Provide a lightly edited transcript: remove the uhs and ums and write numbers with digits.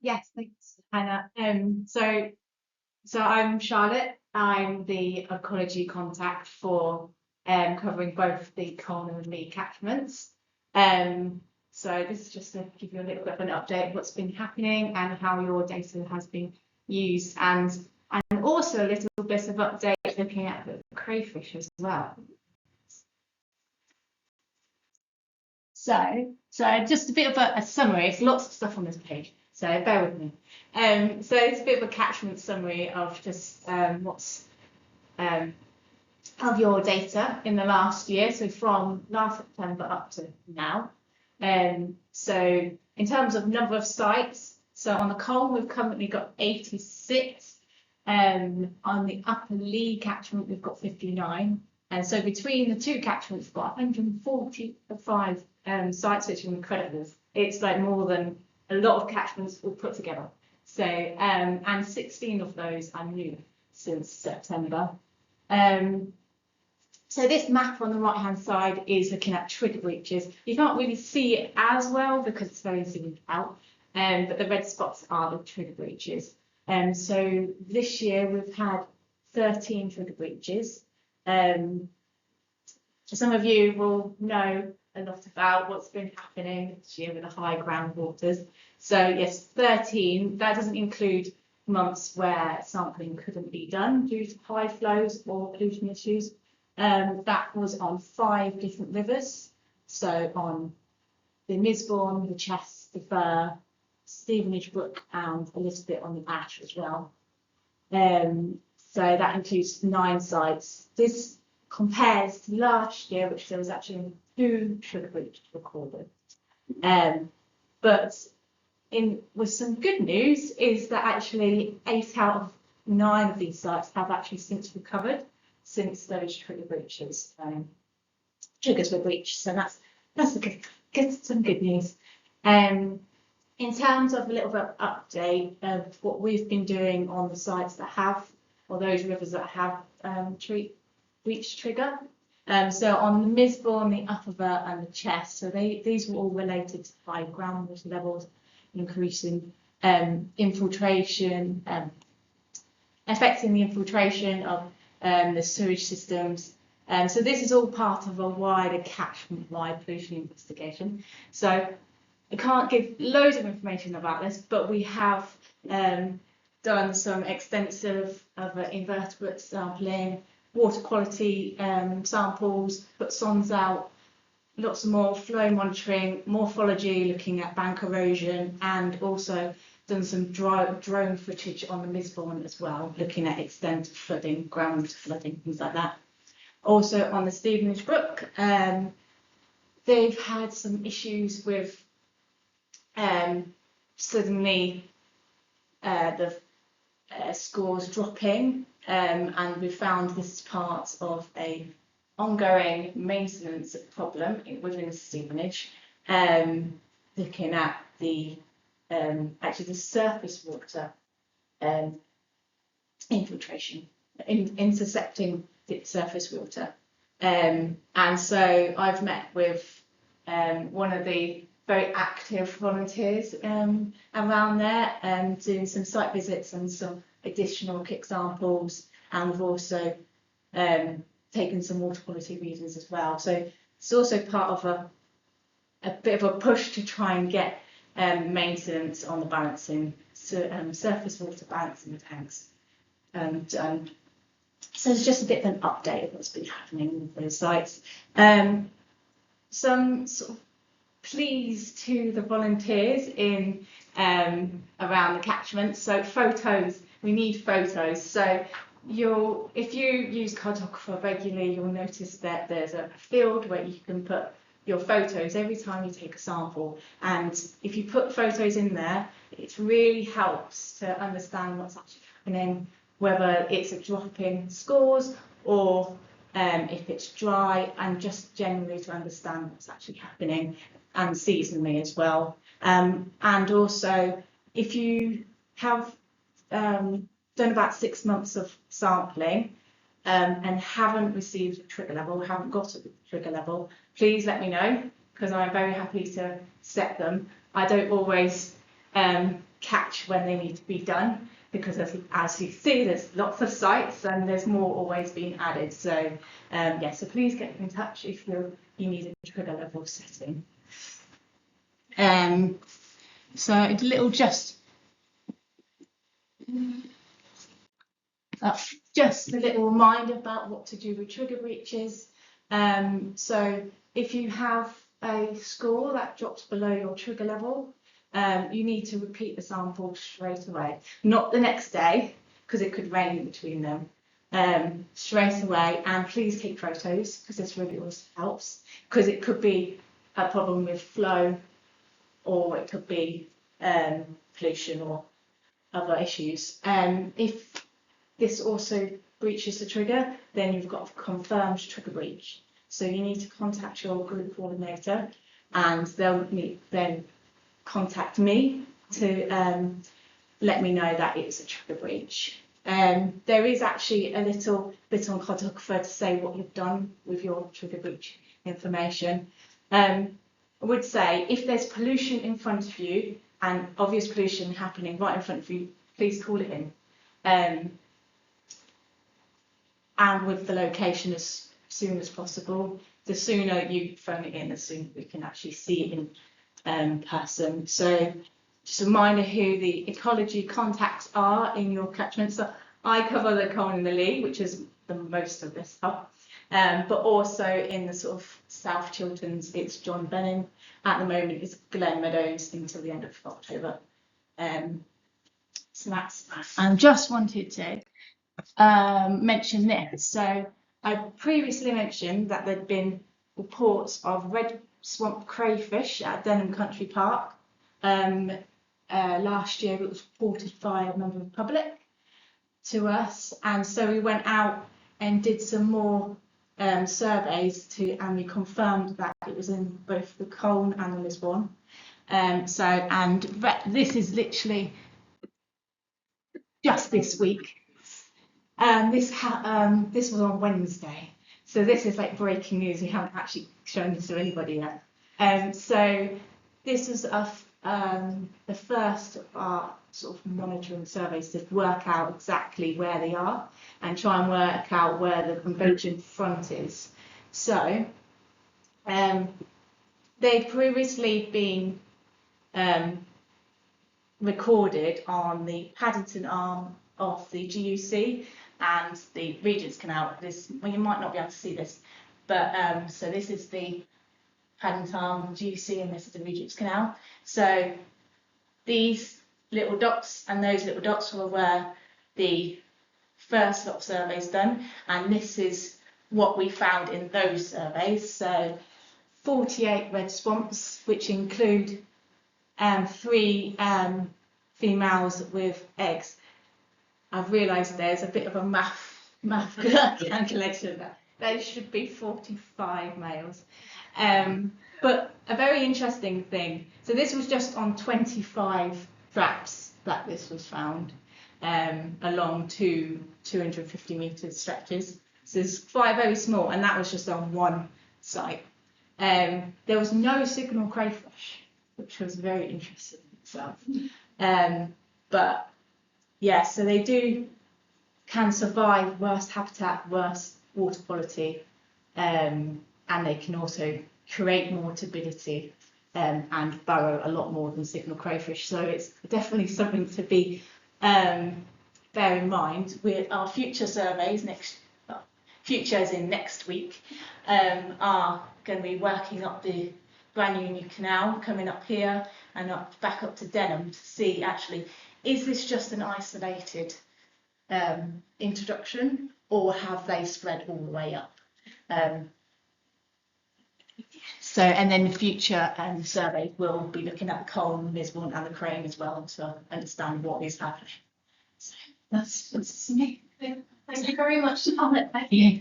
Yes, thanks, Hannah. So I'm Charlotte. I'm the ecology contact for covering both the Colne and Lee catchments. Um, so this is just to give you a little bit of an update of what's been happening and how your data has been used, and also a little bit of update looking at the crayfish as well. So just a bit of a summary. It's lots of stuff on this page, so bear with me. So it's a bit of a catchment summary of just what's um, of your data in the last year, so from last September up to now. So in terms of number of sites, so on the Colne we've currently got 86. On the Upper Lee catchment we've got 59. And so between the two catchments, we've got 145 sites, which are incredible. It's like more than a lot of catchments all put together. So, and 16 of those are new since September. So this map on the right-hand side is looking at trigger breaches. You can't really see it as well because it's very zoomed out, but the red spots are the trigger breaches. So this year we've had 13 trigger breaches. Some of you will know a lot about what's been happening this year with the high groundwaters. So yes, 13. That doesn't include months where sampling couldn't be done due to high flows or pollution issues. That was on 5 different rivers. So on the Misbourne, the Chess, the Fur, Stevenage Brook, and a little bit on the Ash as well. So that includes 9 sites. This compares to last year, which there was actually 2 trigger breaches recorded. But with some good news is that actually 8 out of 9 of these sites have actually since recovered since those trigger breaches. Triggers were breached, so that's some good news. In terms of a little bit of update of what we've been doing on the sites that have, or those rivers that have breached trigger. So on the Misbourne, the Upper and the Chess, so these were all related to high groundwater levels, increasing infiltration, affecting the infiltration of the sewage systems. So this is all part of a wider catchment-wide pollution investigation. So I can't give loads of information about this, but we have done some extensive invertebrate sampling, water quality samples, put sondes out, lots more flow monitoring, morphology, looking at bank erosion, and also done some drone footage on the Misbourne as well, looking at extent of flooding, ground flooding, things like that. Also on the Stevenage Brook, they've had some issues with suddenly the scores dropping, and we found this is part of a ongoing maintenance problem within Stevenage, looking at the actually the surface water infiltration, intercepting the surface water. And so I've met with one of the very active volunteers around there, doing some site visits and some additional kick samples, and we've also taken some water quality readings as well. So it's also part of a bit of a push to try and get maintenance on the balancing, surface water balancing tanks. And so it's just a bit of an update of what's been happening with those sites. Some sort of pleas to the volunteers in around the catchment. So photos, we need photos. So if you use cartographer regularly, you'll notice that there's a field where you can put your photos every time you take a sample, and if you put photos in there, it really helps to understand what's actually happening, whether it's a drop in scores or if it's dry, and just generally to understand what's actually happening, and seasonally as well. And also, if you have done about 6 months of sampling and haven't received a trigger level, haven't got a trigger level, please let me know, because I'm very happy to set them. I don't always catch when they need to be done, because as you see, there's lots of sites and there's more always being added. So yeah, so please get in touch if you need a trigger level setting. So a little just a little reminder about what to do with trigger breaches. So if you have a score that drops below your trigger level, you need to repeat the sample straight away, not the next day, because it could rain in between them. Straight away, and please take photos, because this really always helps, because it could be a problem with flow, or it could be pollution or other issues. If this also breaches the trigger, then you've got a confirmed trigger breach. So you need to contact your group coordinator, and they'll then contact me to let me know that it's a trigger breach. There is actually a little bit on cartographer to say what you've done with your trigger breach information. I would say if there's pollution in front of you and obvious pollution happening right in front of you, please call it in. And with the location as soon as possible. The sooner you phone it in, the sooner we can actually see it in person. So just a reminder who the ecology contacts are in your catchment. So I cover the Colne and the Lee, which is the most of this stuff. But also in the sort of South Chilterns, it's John Benning. At the moment, it's Glen Meadows until the end of October. So that's that. And just wanted to mention this. So I previously mentioned that there'd been reports of red swamp crayfish at Denham Country Park. Last year it was reported by a member of the public to us, and so we went out and did some more surveys and we confirmed that it was in both the Colne and the Lisbon. This is literally just this week. This was on Wednesday, so this is like breaking news. We haven't actually shown this to anybody yet. So this is the first of our sort of monitoring surveys to work out exactly where they are and try and work out where the convergent front is. So they've previously been recorded on the Paddington arm of the GUC and the Regent's Canal. Well, you might not be able to see this, but so this is the Paddington arm, GUC, and this is the Regent's Canal. So these little dots and those little dots were where the first lot of surveys done, and this is what we found in those surveys. So 48 red swamps, which include 3 females with eggs. I've realised there's a bit of a math calculation there. There should be 45 males. But a very interesting thing. So this was just on 25 traps that this was found along 250 metre stretches. So it's quite very small, and that was just on one site. There was no signal crayfish, which was very interesting in itself. But yeah, so they can survive worse habitat, worse water quality, and they can also create more turbidity and burrow a lot more than signal crayfish. So it's definitely something to be bear in mind. With our future surveys future as in next week, are going to be working up the brand new canal coming up here and back up to Denham to see actually, is this just an isolated introduction, or have they spread all the way up? So, and then the future survey will be looking at the Colne, Lisbon and the Crane as well to understand what is happening. So that's me. Thank you very much. I'll let back. Yeah.